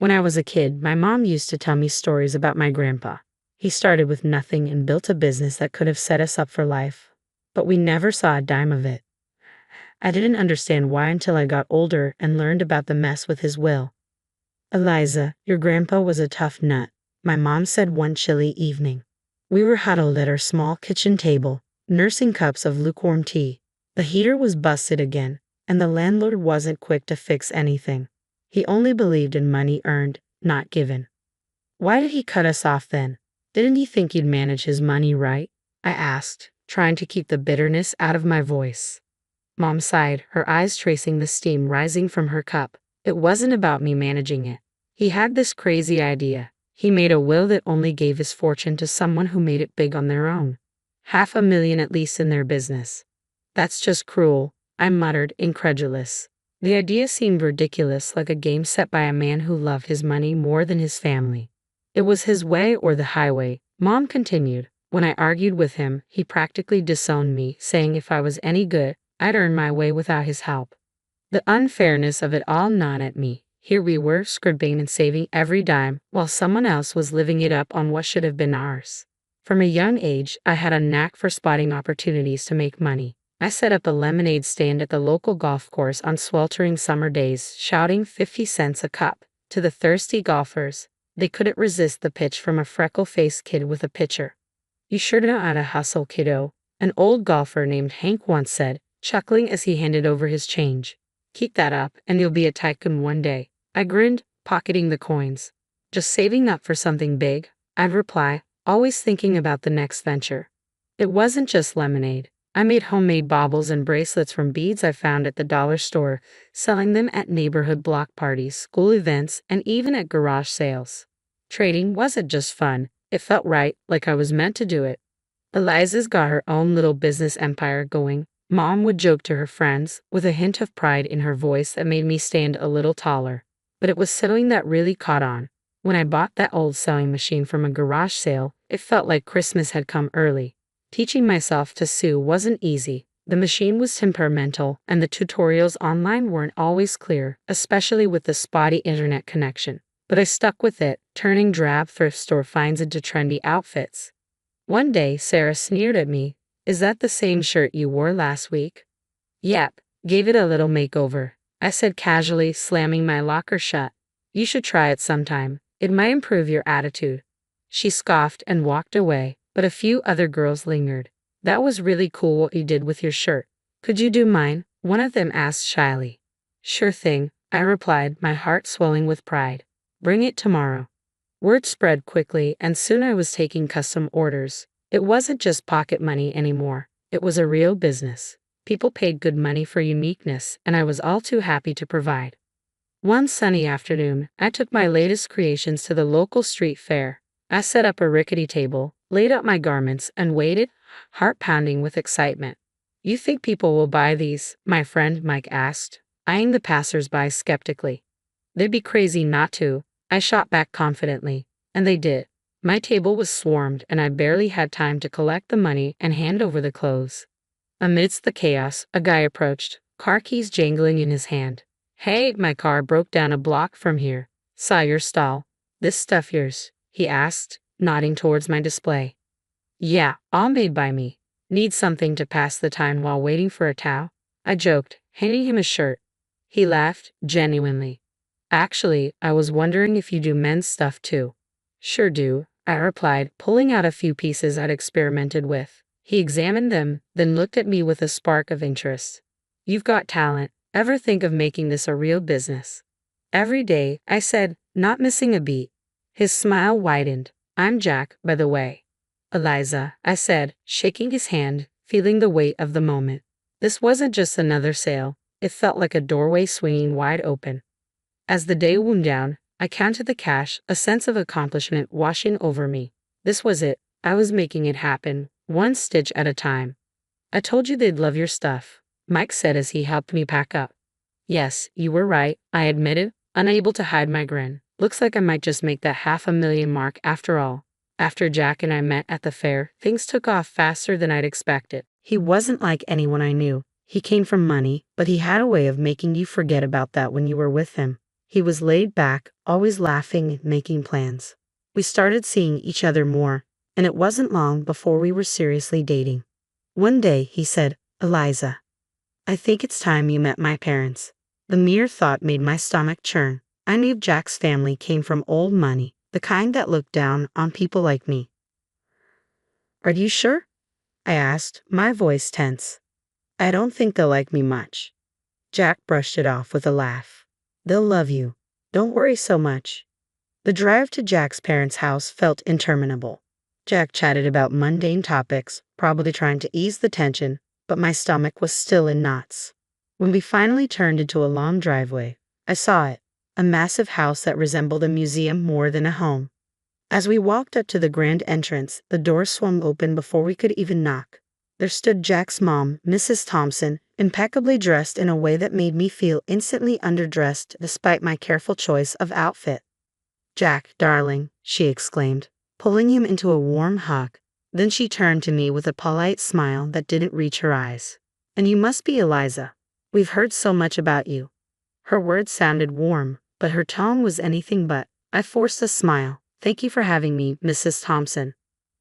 When I was a kid, my mom used to tell me stories about my grandpa. He started with nothing and built a business that could have set us up for life. But we never saw a dime of it. I didn't understand why until I got older and learned about the mess with his will. "Eliza, your grandpa was a tough nut," my mom said one chilly evening. We were huddled at our small kitchen table, nursing cups of lukewarm tea. The heater was busted again, and the landlord wasn't quick to fix anything. He only believed in money earned, not given. "Why did he cut us off then? Didn't he think he'd manage his money right?" I asked, trying to keep the bitterness out of my voice. Mom sighed, her eyes tracing the steam rising from her cup. "It wasn't about me managing it. He had this crazy idea. He made a will that only gave his fortune to someone who made it big on their own. $500,000 at least in their business." "That's just cruel," I muttered, incredulous. The idea seemed ridiculous, like a game set by a man who loved his money more than his family. "It was his way or the highway," Mom continued. "When I argued with him, he practically disowned me, saying if I was any good, I'd earn my way without his help. The unfairness of it all gnawed at me. Here we were, scribbling and saving every dime, while someone else was living it up on what should have been ours." From a young age, I had a knack for spotting opportunities to make money. I set up a lemonade stand at the local golf course on sweltering summer days, shouting 50 cents a cup to the thirsty golfers. They couldn't resist the pitch from a freckle-faced kid with a pitcher. "You sure know how to hustle, kiddo," an old golfer named Hank once said, chuckling as he handed over his change. "Keep that up, and you'll be a tycoon one day." I grinned, pocketing the coins. "Just saving up for something big," I'd reply, always thinking about the next venture. It wasn't just lemonade. I made homemade baubles and bracelets from beads I found at the dollar store, selling them at neighborhood block parties, school events, and even at garage sales. Trading wasn't just fun, it felt right, like I was meant to do it. "Eliza's got her own little business empire going," Mom would joke to her friends, with a hint of pride in her voice that made me stand a little taller. But it was sewing that really caught on. When I bought that old sewing machine from a garage sale, it felt like Christmas had come early. Teaching myself to sew wasn't easy. The machine was temperamental, and the tutorials online weren't always clear, especially with the spotty internet connection. But I stuck with it, turning drab thrift store finds into trendy outfits. One day, Sarah sneered at me. "Is that the same shirt you wore last week?" "Yep, gave it a little makeover," I said casually, slamming my locker shut. "You should try it sometime. It might improve your attitude." She scoffed and walked away, but a few other girls lingered. "That was really cool what you did with your shirt. Could you do mine?" one of them asked shyly. "Sure thing," I replied, my heart swelling with pride. "Bring it tomorrow." Word spread quickly, and soon I was taking custom orders. It wasn't just pocket money anymore. It was a real business. People paid good money for uniqueness, and I was all too happy to provide. One sunny afternoon, I took my latest creations to the local street fair. I set up a rickety table, laid out my garments, and waited, heart pounding with excitement. "You think people will buy these?" my friend Mike asked, eyeing the passers-by skeptically. "They'd be crazy not to," I shot back confidently. And they did. My table was swarmed, and I barely had time to collect the money and hand over the clothes. Amidst the chaos, a guy approached, car keys jangling in his hand. "Hey, my car broke down a block from here. Saw your stall. This stuff yours?" he asked, nodding towards my display. "Yeah, all made by me. Need something to pass the time while waiting for a towel?" I joked, handing him a shirt. He laughed, genuinely. "Actually, I was wondering if you do men's stuff too." "Sure do," I replied, pulling out a few pieces I'd experimented with. He examined them, then looked at me with a spark of interest. "You've got talent. Ever think of making this a real business?" "Every day," I said, not missing a beat. His smile widened. "I'm Jack, by the way." "Eliza," I said, shaking his hand, feeling the weight of the moment. This wasn't just another sale. It felt like a doorway swinging wide open. As the day wound down, I counted the cash, a sense of accomplishment washing over me. This was it. I was making it happen, one stitch at a time. "I told you they'd love your stuff," Mike said as he helped me pack up. "Yes, you were right," I admitted, unable to hide my grin. Looks like I might just make that $500,000 mark after all. After Jack and I met at the fair, things took off faster than I'd expected. He wasn't like anyone I knew. He came from money, but he had a way of making you forget about that when you were with him. He was laid back, always laughing and making plans. We started seeing each other more, and it wasn't long before we were seriously dating. One day, he said, "Eliza, I think it's time you met my parents." The mere thought made my stomach churn. I knew Jack's family came from old money, the kind that looked down on people like me. "Are you sure?" I asked, my voice tense. "I don't think they'll like me much." Jack brushed it off with a laugh. "They'll love you. Don't worry so much." The drive to Jack's parents' house felt interminable. Jack chatted about mundane topics, probably trying to ease the tension, but my stomach was still in knots. When we finally turned into a long driveway, I saw it, a massive house that resembled a museum more than a home. As we walked up to the grand entrance, the door swung open before we could even knock. There stood Jack's mom, Mrs. Thompson, impeccably dressed in a way that made me feel instantly underdressed despite my careful choice of outfit. "Jack, darling," she exclaimed, pulling him into a warm hug. Then she turned to me with a polite smile that didn't reach her eyes. "And you must be Eliza. We've heard so much about you." Her words sounded warm, but her tone was anything but. I forced a smile. "Thank you for having me, Mrs. Thompson."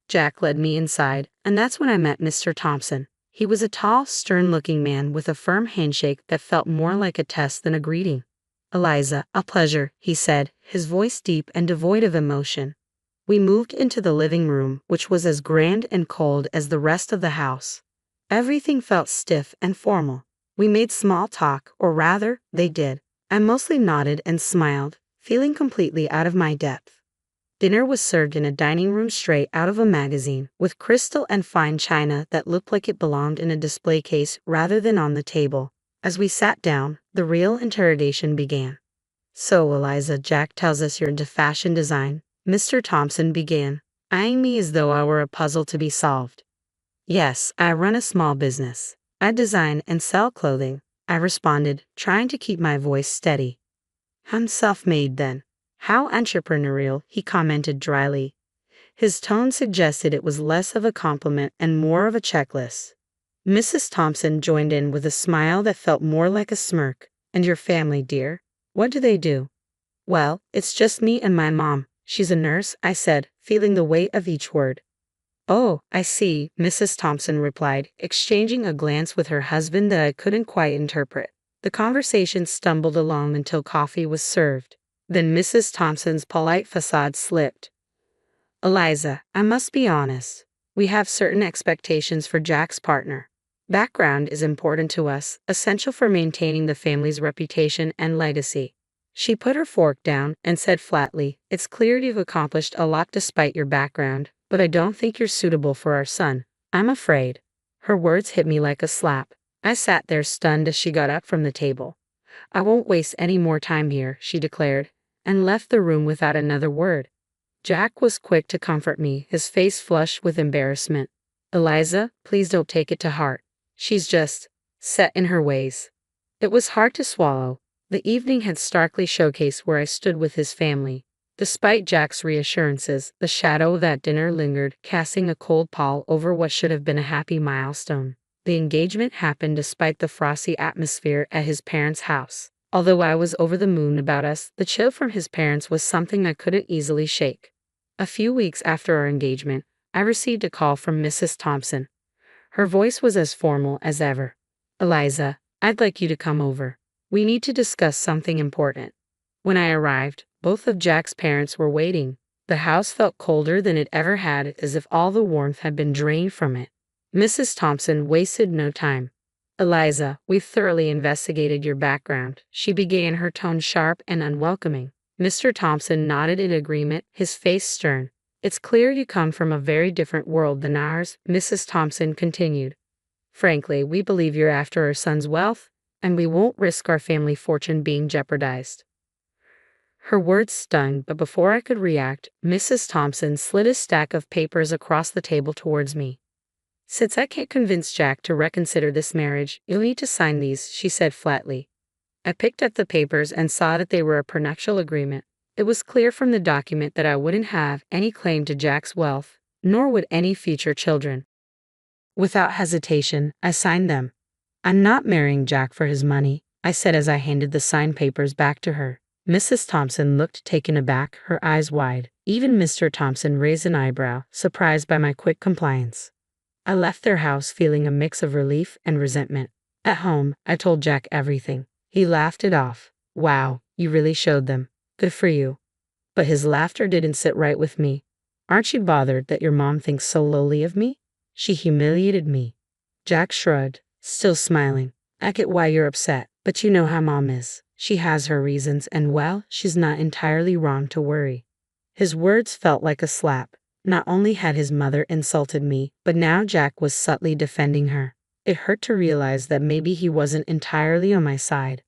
Jack led me inside, and that's when I met Mr. Thompson. He was a tall, stern-looking man with a firm handshake that felt more like a test than a greeting. "Eliza, a pleasure," he said, his voice deep and devoid of emotion. We moved into the living room, which was as grand and cold as the rest of the house. Everything felt stiff and formal. We made small talk, or rather, they did. I mostly nodded and smiled, feeling completely out of my depth. Dinner was served in a dining room straight out of a magazine, with crystal and fine china that looked like it belonged in a display case rather than on the table. As we sat down, the real interrogation began. "So, Eliza, Jack tells us you're into fashion design," Mr. Thompson began, eyeing me as though I were a puzzle to be solved. "Yes, I run a small business. I design and sell clothing," I responded, trying to keep my voice steady. "I'm self-made then." "How entrepreneurial," he commented dryly. His tone suggested it was less of a compliment and more of a checklist. Mrs. Thompson joined in with a smile that felt more like a smirk. "And your family, dear? What do they do?" "Well, it's just me and my mom. She's a nurse," I said, feeling the weight of each word. "Oh, I see," Mrs. Thompson replied, exchanging a glance with her husband that I couldn't quite interpret. The conversation stumbled along until coffee was served. Then Mrs. Thompson's polite facade slipped. "Eliza, I must be honest. We have certain expectations for Jack's partner. Background is important to us, essential for maintaining the family's reputation and legacy." She put her fork down and said flatly, "It's clear you've accomplished a lot despite your background, but I don't think you're suitable for our son, I'm afraid." Her words hit me like a slap. I sat there stunned as she got up from the table. "I won't waste any more time here," she declared, and left the room without another word. Jack was quick to comfort me, his face flushed with embarrassment. "Eliza, please don't take it to heart. She's just set in her ways." It was hard to swallow. The evening had starkly showcased where I stood with his family. Despite Jack's reassurances, the shadow of that dinner lingered, casting a cold pall over what should have been a happy milestone. The engagement happened despite the frosty atmosphere at his parents' house. Although I was over the moon about us, the chill from his parents was something I couldn't easily shake. A few weeks after our engagement, I received a call from Mrs. Thompson. Her voice was as formal as ever. "Eliza, I'd like you to come over. We need to discuss something important." When I arrived, both of Jack's parents were waiting. The house felt colder than it ever had, as if all the warmth had been drained from it. Mrs. Thompson wasted no time. "Eliza, we've thoroughly investigated your background," she began, her tone sharp and unwelcoming. Mr. Thompson nodded in agreement, his face stern. "It's clear you come from a very different world than ours," Mrs. Thompson continued. "Frankly, we believe you're after our son's wealth, and we won't risk our family fortune being jeopardized." Her words stung, but before I could react, Mrs. Thompson slid a stack of papers across the table towards me. "Since I can't convince Jack to reconsider this marriage, you'll need to sign these," she said flatly. I picked up the papers and saw that they were a prenuptial agreement. It was clear from the document that I wouldn't have any claim to Jack's wealth, nor would any future children. Without hesitation, I signed them. "I'm not marrying Jack for his money," I said as I handed the signed papers back to her. Mrs. Thompson looked taken aback, her eyes wide. Even Mr. Thompson raised an eyebrow, surprised by my quick compliance. I left their house feeling a mix of relief and resentment. At home, I told Jack everything. He laughed it off. Wow, you really showed them. Good for you. But his laughter didn't sit right with me. Aren't you bothered that your mom thinks so lowly of me? She humiliated me. Jack shrugged, still smiling. I get why you're upset, but you know how mom is. She has her reasons, and well, she's not entirely wrong to worry. His words felt like a slap. Not only had his mother insulted me, but now Jack was subtly defending her. It hurt to realize that maybe he wasn't entirely on my side.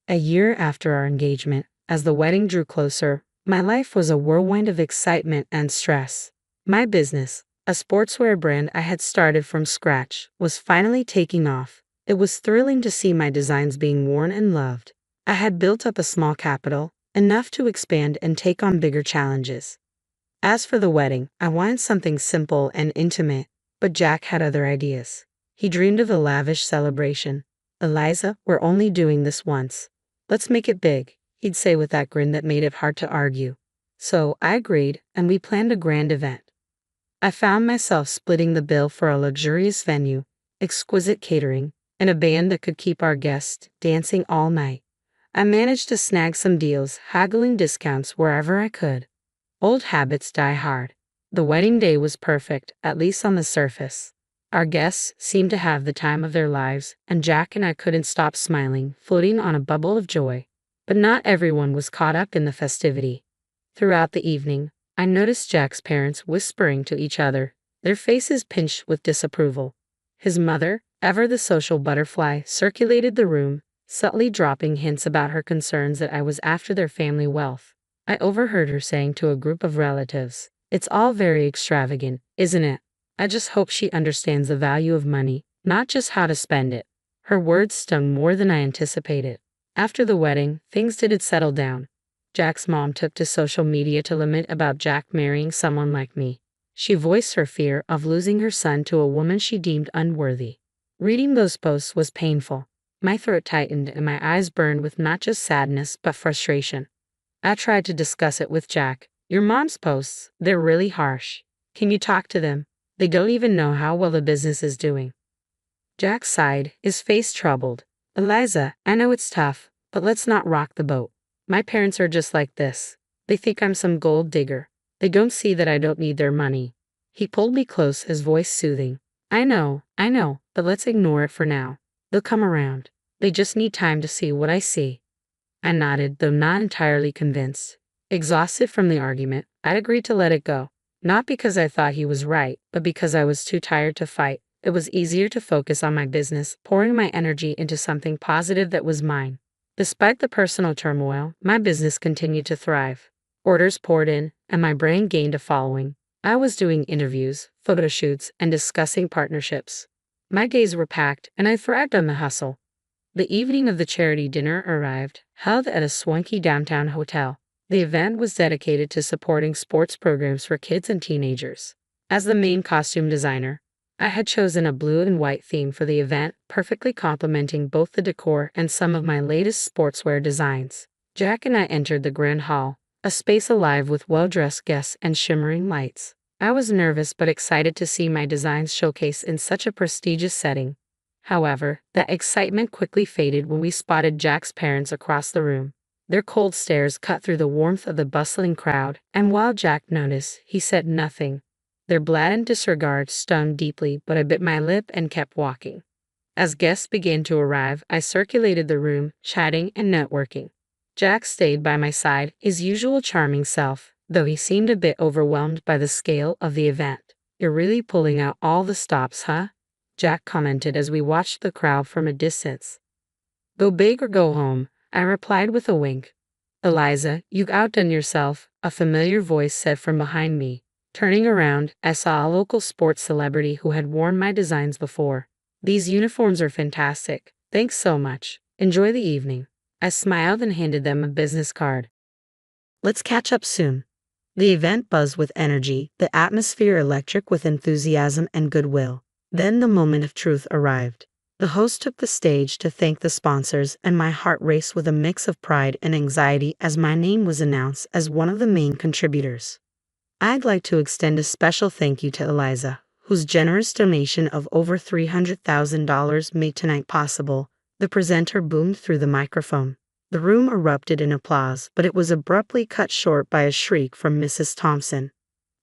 A year after our engagement, as the wedding drew closer, my life was a whirlwind of excitement and stress. My business, a sportswear brand I had started from scratch, was finally taking off. It was thrilling to see my designs being worn and loved. I had built up a small capital, enough to expand and take on bigger challenges. As for the wedding, I wanted something simple and intimate, but Jack had other ideas. He dreamed of a lavish celebration. Eliza, we're only doing this once. Let's make it big, he'd say with that grin that made it hard to argue. So I agreed, and we planned a grand event. I found myself splitting the bill for a luxurious venue, exquisite catering, and a band that could keep our guests dancing all night. I managed to snag some deals, haggling discounts wherever I could. Old habits die hard. The wedding day was perfect, at least on the surface. Our guests seemed to have the time of their lives, and Jack and I couldn't stop smiling, floating on a bubble of joy. But not everyone was caught up in the festivity. Throughout the evening, I noticed Jack's parents whispering to each other, their faces pinched with disapproval. His mother, ever the social butterfly, circulated the room, subtly dropping hints about her concerns that I was after their family wealth. I overheard her saying to a group of relatives, "It's all very extravagant, isn't it? I just hope she understands the value of money, not just how to spend it." Her words stung more than I anticipated. After the wedding, things didn't settle down. Jack's mom took to social media to lament about Jack marrying someone like me. She voiced her fear of losing her son to a woman she deemed unworthy. Reading those posts was painful. My throat tightened and my eyes burned with not just sadness but frustration. I tried to discuss it with Jack. "Your mom's posts, they're really harsh. Can you talk to them? They don't even know how well the business is doing." Jack sighed, his face troubled. "Eliza, I know it's tough, but let's not rock the boat. My parents are just like this. They think I'm some gold digger. They don't see that I don't need their money." He pulled me close, his voice soothing. I know, but let's ignore it for now. They'll come around. They just need time to see what I see." I nodded, though not entirely convinced. Exhausted from the argument, I'd agreed to let it go. Not because I thought he was right, but because I was too tired to fight. It was easier to focus on my business, pouring my energy into something positive that was mine. Despite the personal turmoil, my business continued to thrive. Orders poured in, and my brand gained a following. I was doing interviews, photo shoots, and discussing partnerships. My days were packed, and I thrived on the hustle. The evening of the charity dinner arrived, held at a swanky downtown hotel. The event was dedicated to supporting sports programs for kids and teenagers. As the main costume designer, I had chosen a blue and white theme for the event, perfectly complementing both the decor and some of my latest sportswear designs. Jack and I entered the grand hall, a space alive with well-dressed guests and shimmering lights. I was nervous but excited to see my designs showcased in such a prestigious setting. However, that excitement quickly faded when we spotted Jack's parents across the room. Their cold stares cut through the warmth of the bustling crowd, and while Jack noticed, he said nothing. Their blatant disregard stung deeply, but I bit my lip and kept walking. As guests began to arrive, I circulated the room, chatting and networking. Jack stayed by my side, his usual charming self, though he seemed a bit overwhelmed by the scale of the event. "You're really pulling out all the stops, huh?" Jack commented as we watched the crowd from a distance. "Go big or go home," I replied with a wink. "Eliza, you've outdone yourself," a familiar voice said from behind me. Turning around, I saw a local sports celebrity who had worn my designs before. "These uniforms are fantastic. Thanks so much. Enjoy the evening." I smiled and handed them a business card. "Let's catch up soon." The event buzzed with energy, the atmosphere electric with enthusiasm and goodwill. Then the moment of truth arrived. The host took the stage to thank the sponsors, and my heart raced with a mix of pride and anxiety as my name was announced as one of the main contributors. I'd like to extend a special thank you to Eliza, whose generous donation of over $300,000 made tonight possible. The presenter boomed through the microphone. The room erupted in applause, but it was abruptly cut short by a shriek from Mrs. Thompson.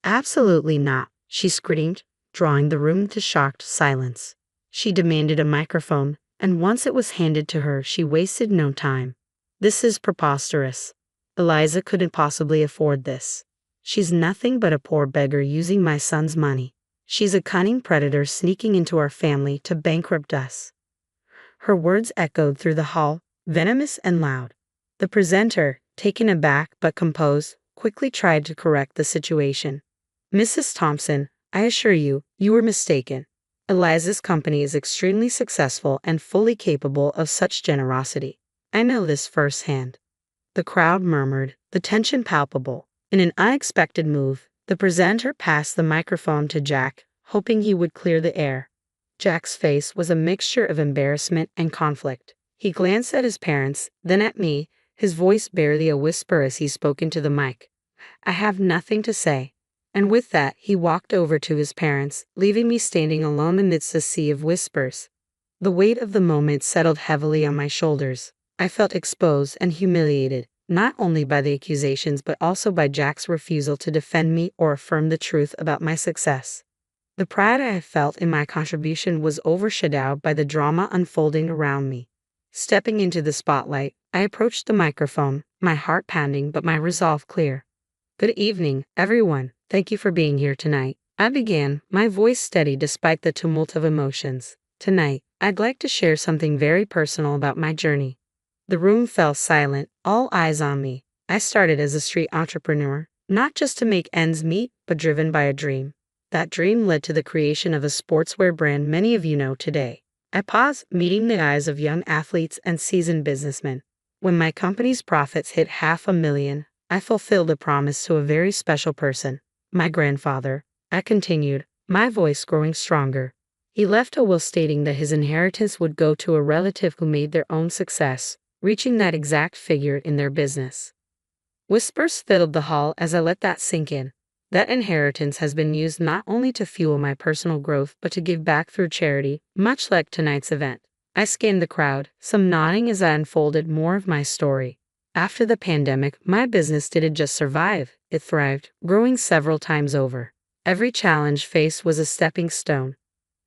"Absolutely not," she screamed, drawing the room to shocked silence. She demanded a microphone, and once it was handed to her, she wasted no time. "This is preposterous. Eliza couldn't possibly afford this. She's nothing but a poor beggar using my son's money. She's a cunning predator sneaking into our family to bankrupt us." Her words echoed through the hall, venomous and loud. The presenter, taken aback but composed, quickly tried to correct the situation. "Mrs. Thompson, I assure you, you were mistaken. Eliza's company is extremely successful and fully capable of such generosity. I know this firsthand." The crowd murmured, the tension palpable. In an unexpected move, the presenter passed the microphone to Jack, hoping he would clear the air. Jack's face was a mixture of embarrassment and conflict. He glanced at his parents, then at me, his voice barely a whisper as he spoke into the mic. "I have nothing to say." And with that, he walked over to his parents, leaving me standing alone amidst a sea of whispers. The weight of the moment settled heavily on my shoulders. I felt exposed and humiliated, not only by the accusations but also by Jack's refusal to defend me or affirm the truth about my success. The pride I had felt in my contribution was overshadowed by the drama unfolding around me. Stepping into the spotlight, I approached the microphone, my heart pounding but my resolve clear. "Good evening, everyone. Thank you for being here tonight," I began, my voice steady despite the tumult of emotions. "Tonight, I'd like to share something very personal about my journey." The room fell silent, all eyes on me. I started as a street entrepreneur, not just to make ends meet, but driven by a dream. That dream led to the creation of a sportswear brand many of you know today. I paused, meeting the eyes of young athletes and seasoned businessmen. When my company's profits hit $500,000, I fulfilled a promise to a very special person, my grandfather. I continued, my voice growing stronger. He left a will stating that his inheritance would go to a relative who made their own success, reaching that exact figure in their business. Whispers filled the hall as I let that sink in. That inheritance has been used not only to fuel my personal growth but to give back through charity, much like tonight's event. I scanned the crowd, some nodding as I unfolded more of my story. After the pandemic, my business didn't just survive, it thrived, growing several times over. Every challenge faced was a stepping stone.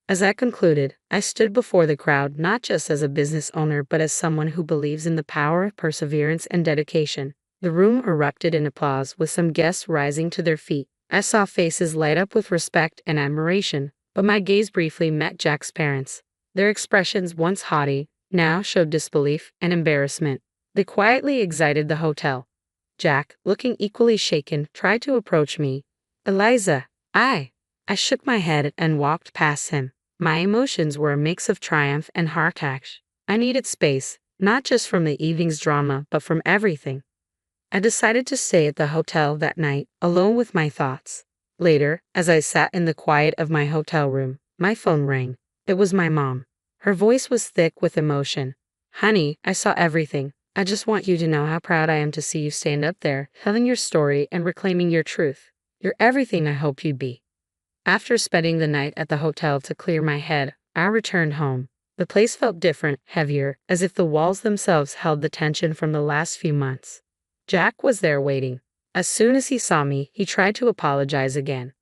As I concluded, I stood before the crowd not just as a business owner but as someone who believes in the power of perseverance and dedication. The room erupted in applause, with some guests rising to their feet. I saw faces light up with respect and admiration, but my gaze briefly met Jack's parents. Their expressions, once haughty, now showed disbelief and embarrassment. They quietly exited the hotel. Jack, looking equally shaken, tried to approach me. "Eliza, I shook my head and walked past him. My emotions were a mix of triumph and heart ache. I needed space, not just from the evening's drama, but from everything. I decided to stay at the hotel that night, alone with my thoughts. Later, as I sat in the quiet of my hotel room, my phone rang. It was my mom. Her voice was thick with emotion. "Honey, I saw everything. I just want you to know how proud I am to see you stand up there, telling your story and reclaiming your truth. You're everything I hoped you'd be." After spending the night at the hotel to clear my head, I returned home. The place felt different, heavier, as if the walls themselves held the tension from the last few months. Jack was there waiting. As soon as he saw me, he tried to apologize again.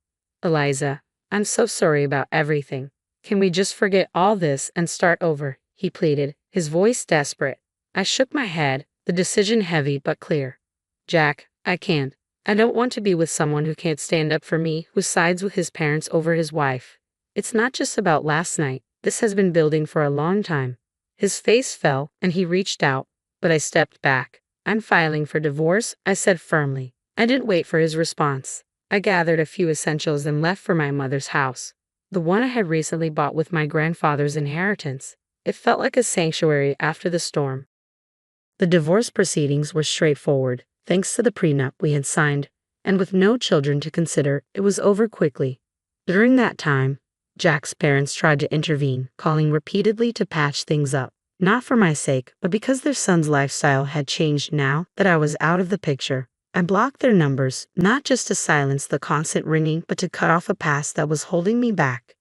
"Eliza, I'm so sorry about everything. Can we just forget all this and start over?" he pleaded, his voice desperate. I shook my head, the decision heavy but clear. "Jack, I can't. I don't want to be with someone who can't stand up for me, who sides with his parents over his wife. It's not just about last night. This has been building for a long time." His face fell, and he reached out, but I stepped back. "I'm filing for divorce," I said firmly. I didn't wait for his response. I gathered a few essentials and left for my mother's house, the one I had recently bought with my grandfather's inheritance. It felt like a sanctuary after the storm. The divorce proceedings were straightforward, thanks to the prenup we had signed, and with no children to consider, it was over quickly. During that time, Jack's parents tried to intervene, calling repeatedly to patch things up. Not for my sake, but because their son's lifestyle had changed now that I was out of the picture. I blocked their numbers, not just to silence the constant ringing, but to cut off a past that was holding me back.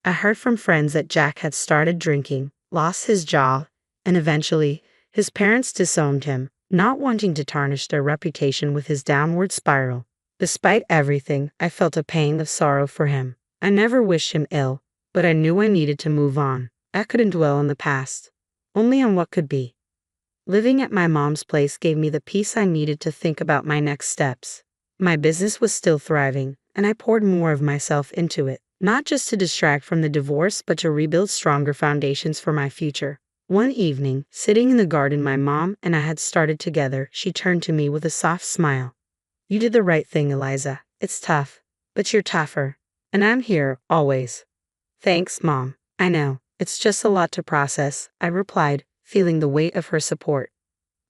I heard from friends that Jack had started drinking, lost his job, and eventually, his parents disowned him, not wanting to tarnish their reputation with his downward spiral. Despite everything, I felt a pang of sorrow for him. I never wished him ill, but I knew I needed to move on. I couldn't dwell on the past, only on what could be. Living at my mom's place gave me the peace I needed to think about my next steps. My business was still thriving, and I poured more of myself into it, not just to distract from the divorce, but to rebuild stronger foundations for my future. One evening, sitting in the garden my mom and I had started together, she turned to me with a soft smile. "You did the right thing, Eliza. It's tough, but you're tougher. And I'm here, always." "Thanks, Mom. I know. It's just a lot to process," I replied, feeling the weight of her support.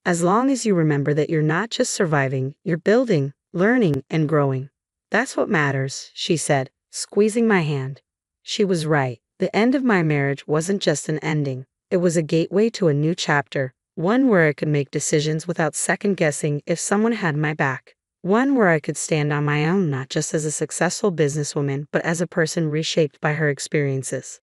"As long as you remember that you're not just surviving, you're building, learning, and growing. That's what matters," she said, squeezing my hand. She was right. The end of my marriage wasn't just an ending. It was a gateway to a new chapter, one where I could make decisions without second-guessing if someone had my back. One where I could stand on my own, not just as a successful businesswoman, but as a person reshaped by her experiences.